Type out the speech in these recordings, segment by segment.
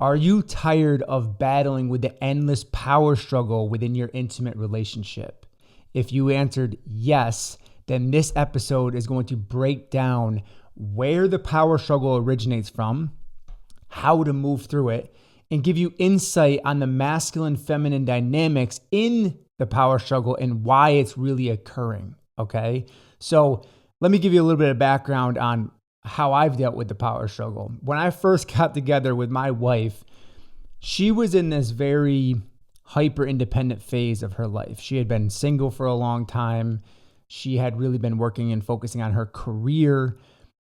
Are you tired of battling with the endless power struggle within your intimate relationship? If you answered yes, then this episode is going to break down where the power struggle originates from, how to move through it, and give you insight on the masculine feminine dynamics in the power struggle and why it's really occurring. Okay. So let me give you a little bit of background on how I've dealt with the power struggle. When I first got together with my wife, she was in this very hyper independent phase of her life. She had been single for a long time. She had really been working and focusing on her career.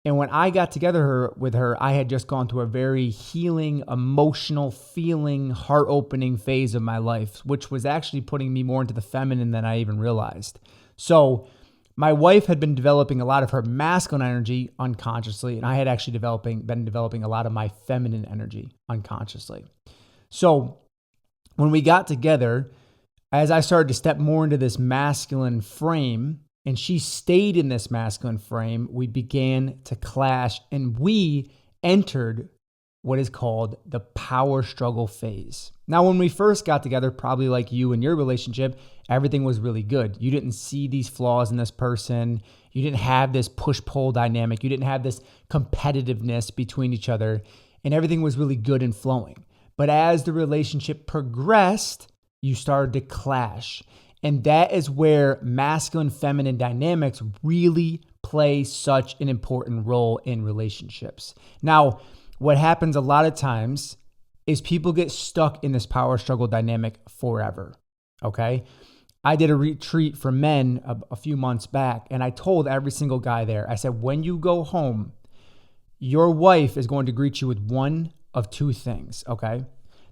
And when I got together with her, I had just gone through a very healing, emotional, feeling, heart opening phase of my life, which was actually putting me more into the feminine than I even realized. So my wife had been developing a lot of her masculine energy unconsciously, and I had actually been developing a lot of my feminine energy unconsciously. So when we got together, as I started to step more into this masculine frame, and she stayed in this masculine frame, we began to clash, and we entered what is called the power struggle phase. Now, when we first got together, probably like you in your relationship, everything was really good. You didn't see these flaws in this person. You didn't have this push-pull dynamic. You didn't have this competitiveness between each other, and everything was really good and flowing. But as the relationship progressed, you started to clash. And that is where masculine feminine dynamics really play such an important role in relationships. Now, what happens a lot of times is people get stuck in this power struggle dynamic forever. Okay. I did a retreat for men a few months back, and I told every single guy there, I said, when you go home, your wife is going to greet you with one of two things. Okay.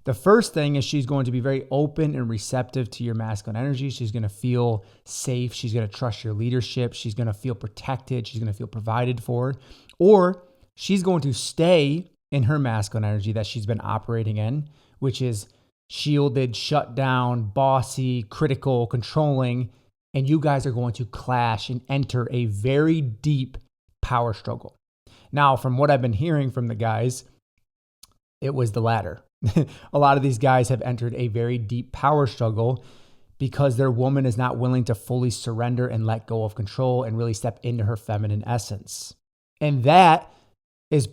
The first thing is she's going to be very open and receptive to your masculine energy. She's going to feel safe. She's going to trust your leadership. She's going to feel protected. She's going to feel provided for. Or she's going to stay in her masculine energy that she's been operating in, which is shielded, shut down, bossy, critical, controlling. And you guys are going to clash and enter a very deep power struggle. Now, from what I've been hearing from the guys, it was the latter. A lot of these guys have entered a very deep power struggle because their woman is not willing to fully surrender and let go of control and really step into her feminine essence. And that is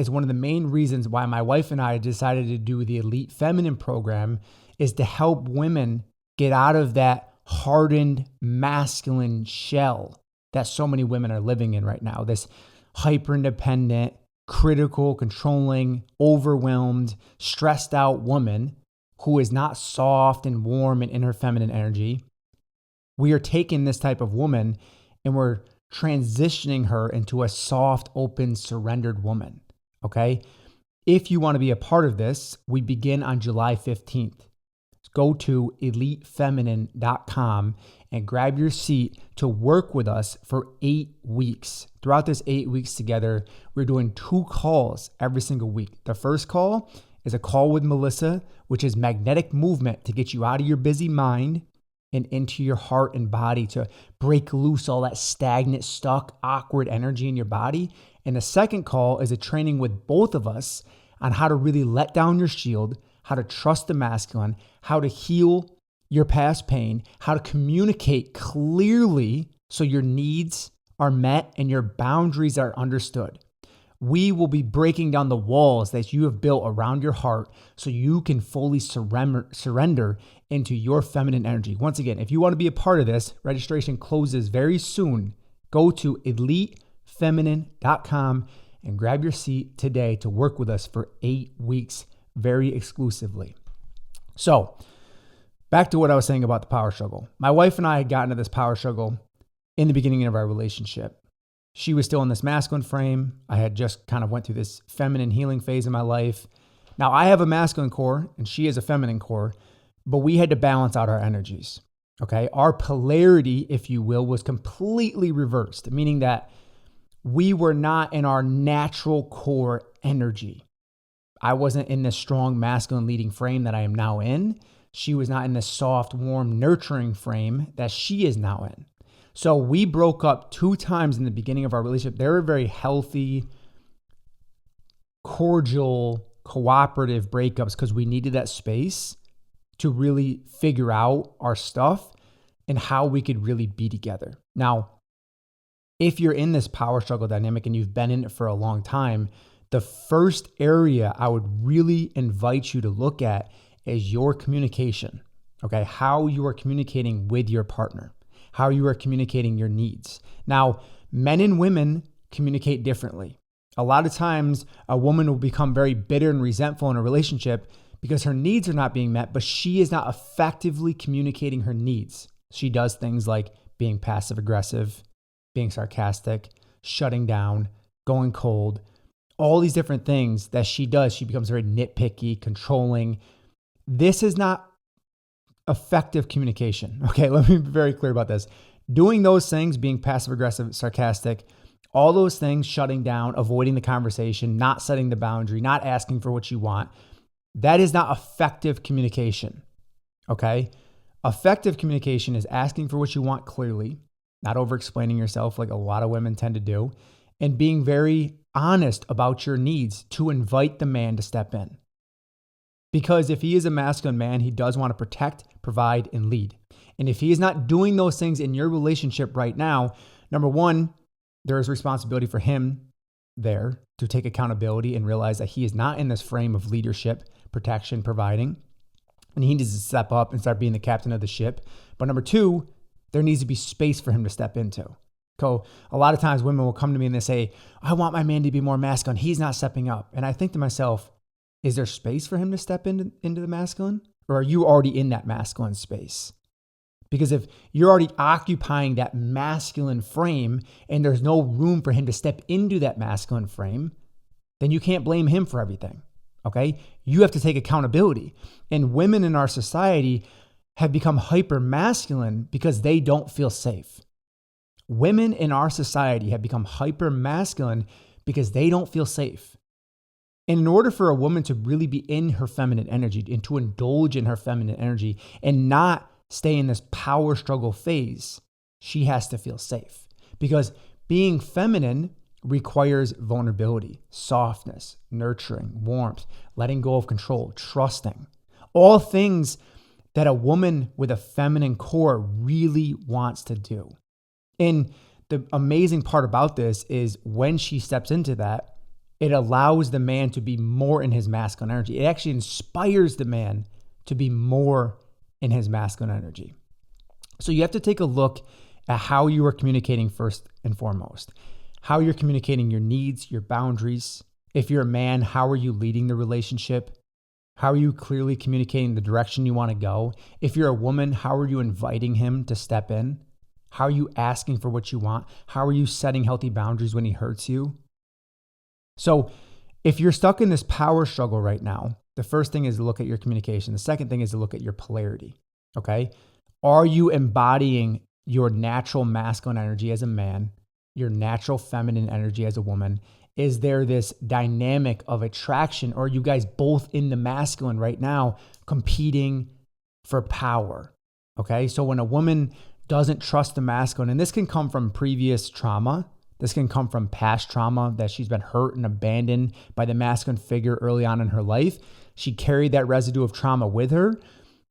one of the main reasons why my wife and I decided to do the Elite Feminine program, is to help women get out of that hardened masculine shell that so many women are living in right now. This hyper independent, critical, controlling, overwhelmed, stressed out woman who is not soft and warm and in her feminine energy. We are taking this type of woman and we're transitioning her into a soft, open, surrendered woman. Okay. If you want to be a part of this, we begin on July 15th. Go to elitefeminine.com and grab your seat to work with us for 8 weeks. Throughout this 8 weeks together, we're doing 2 calls every single week. The first call is a call with Melissa, which is magnetic movement to get you out of your busy mind and into your heart and body, to break loose all that stagnant, stuck, awkward energy in your body. And the second call is a training with both of us on how to really let down your shield, how to trust the masculine, how to heal your past pain, how to communicate clearly so your needs are met and your boundaries are understood. We will be breaking down the walls that you have built around your heart so you can fully surrender into your feminine energy. Once again, if you want to be a part of this, registration closes very soon. Go to elitefeminine.com and grab your seat today to work with us for 8 weeks, very exclusively. So back to what I was saying about the power struggle. My wife and I had gotten into this power struggle in the beginning of our relationship. She was still in this masculine frame. I had just kind of went through this feminine healing phase in my life. Now I have a masculine core and she has a feminine core, but we had to balance out our energies. Okay. Our polarity, if you will, was completely reversed, meaning that we were not in our natural core energy. I wasn't in this strong masculine leading frame that I am now in. She was not in this soft, warm, nurturing frame that she is now in. So we broke up 2 times in the beginning of our relationship. They were very healthy, cordial, cooperative breakups because we needed that space to really figure out our stuff and how we could really be together. Now, if you're in this power struggle dynamic and you've been in it for a long time, the first area I would really invite you to look at is your communication, okay? How you are communicating with your partner, how you are communicating your needs. Now, men and women communicate differently. A lot of times, a woman will become very bitter and resentful in a relationship because her needs are not being met, but she is not effectively communicating her needs. She does things like being passive aggressive, being sarcastic, shutting down, going cold, all these different things that she does. She becomes very nitpicky, controlling. This is not effective communication. Okay, let me be very clear about this. Doing those things, being passive aggressive, sarcastic, all those things, shutting down, avoiding the conversation, not setting the boundary, not asking for what you want, that is not effective communication. Okay? Effective communication is asking for what you want clearly, not over-explaining yourself like a lot of women tend to do, and being very honest about your needs to invite the man to step in. Because if he is a masculine man, he does want to protect, provide, and lead. And if he is not doing those things in your relationship right now, number one, there is responsibility for him there to take accountability and realize that he is not in this frame of leadership, protection, providing. And he needs to step up and start being the captain of the ship. But number two, there needs to be space for him to step into. So a lot of times women will come to me and they say, I want my man to be more masculine. He's not stepping up. And I think to myself, is there space for him to step into the masculine? Or are you already in that masculine space? Because if you're already occupying that masculine frame and there's no room for him to step into that masculine frame, then you can't blame him for everything, okay? You have to take accountability. And women in our society have become hyper masculine because they don't feel safe. Women in our society have become hyper masculine because they don't feel safe. And in order for a woman to really be in her feminine energy and to indulge in her feminine energy and not stay in this power struggle phase, she has to feel safe. Because being feminine requires vulnerability, softness, nurturing, warmth, letting go of control, trusting. All things that a woman with a feminine core really wants to do. And the amazing part about this is when she steps into that, it allows the man to be more in his masculine energy. It actually inspires the man to be more in his masculine energy. So you have to take a look at how you are communicating first and foremost, how you're communicating your needs, your boundaries. If you're a man, how are you leading the relationship? How are you clearly communicating the direction you want to go? If you're a woman, how are you inviting him to step in? How are you asking for what you want? How are you setting healthy boundaries when he hurts you? So if you're stuck in this power struggle right now, the first thing is to look at your communication. The second thing is to look at your polarity, okay? Are you embodying your natural masculine energy as a man, your natural feminine energy as a woman? Is there this dynamic of attraction, or are you guys both in the masculine right now competing for power, okay? So when a woman doesn't trust the masculine, and this can come from previous trauma, this can come from past trauma that she's been hurt and abandoned by the masculine figure early on in her life. She carried that residue of trauma with her,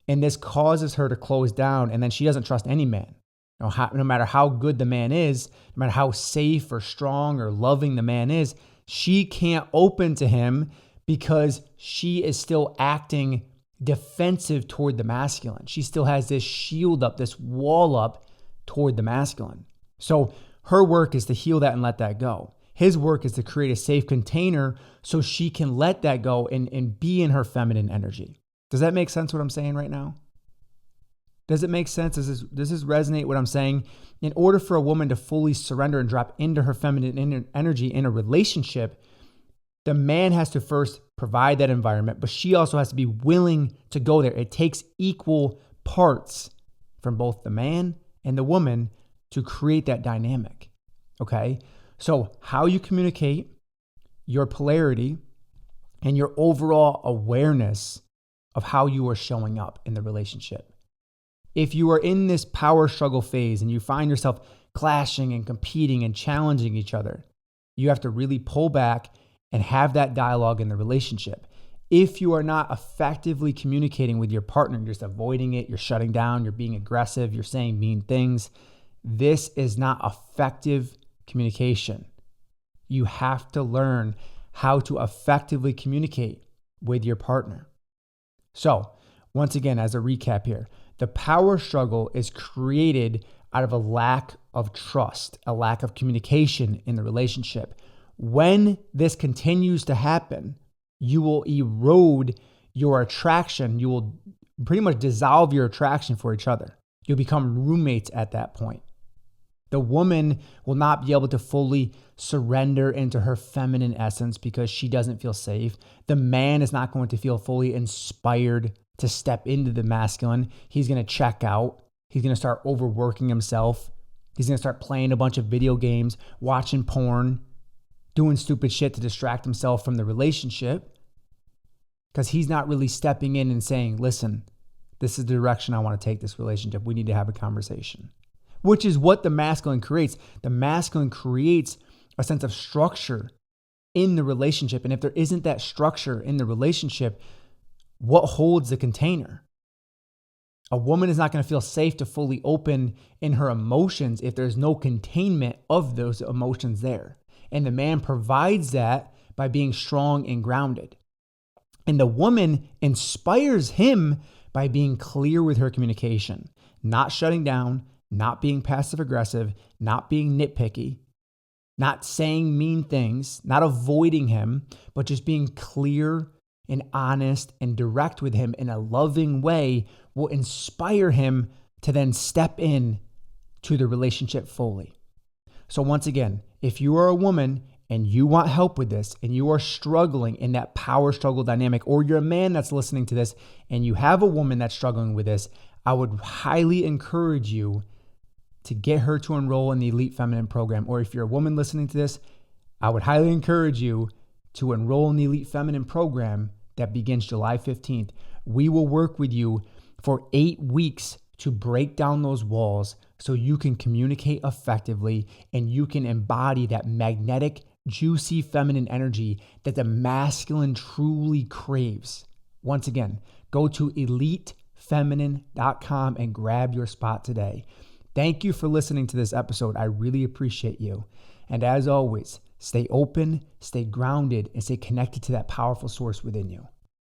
and this causes her to close down, and then she doesn't trust any man. No matter how good the man is, no matter how safe or strong or loving the man is, she can't open to him because she is still acting defensive toward the masculine. She still has this shield up, this wall up toward the masculine. So her work is to heal that and let that go. His work is to create a safe container so she can let that go and be in her feminine energy. Does that make sense what I'm saying right now? Does it make sense? Does this resonate what I'm saying? In order for a woman to fully surrender and drop into her feminine energy in a relationship, the man has to first provide that environment, but she also has to be willing to go there. It takes equal parts from both the man and the woman to create that dynamic, okay? So how you communicate, your polarity, and your overall awareness of how you are showing up in the relationship. If you are in this power struggle phase and you find yourself clashing and competing and challenging each other, you have to really pull back and have that dialogue in the relationship. If you are not effectively communicating with your partner, you're just avoiding it, you're shutting down, you're being aggressive, you're saying mean things, this is not effective communication. You have to learn how to effectively communicate with your partner. So, once again, as a recap here, the power struggle is created out of a lack of trust, a lack of communication in the relationship. When this continues to happen, you will erode your attraction. You will pretty much dissolve your attraction for each other. You'll become roommates at that point. The woman will not be able to fully surrender into her feminine essence because she doesn't feel safe. The man is not going to feel fully inspired to step into the masculine. He's going to check out. He's going to start overworking himself. He's going to start playing a bunch of video games, watching porn, doing stupid shit to distract himself from the relationship because he's not really stepping in and saying, listen, this is the direction I want to take this relationship. We need to have a conversation. Which is what the masculine creates. The masculine creates a sense of structure in the relationship. And if there isn't that structure in the relationship, what holds the container? A woman is not going to feel safe to fully open in her emotions if there's no containment of those emotions there. And the man provides that by being strong and grounded. And the woman inspires him by being clear with her communication, not shutting down, not being passive aggressive, not being nitpicky, not saying mean things, not avoiding him, but just being clear and honest and direct with him in a loving way will inspire him to then step in to the relationship fully. So once again, if you are a woman and you want help with this and you are struggling in that power struggle dynamic, or you're a man that's listening to this and you have a woman that's struggling with this, I would highly encourage you to get her to enroll in the Elite Feminine program. Or if you're a woman listening to this, I would highly encourage you to enroll in the Elite Feminine program that begins July 15th. We will work with you for 8 weeks to break down those walls so you can communicate effectively and you can embody that magnetic, juicy feminine energy that the masculine truly craves. Once again, go to elitefeminine.com and grab your spot today. Thank you for listening to this episode. I really appreciate you. And as always, stay open, stay grounded, and stay connected to that powerful source within you.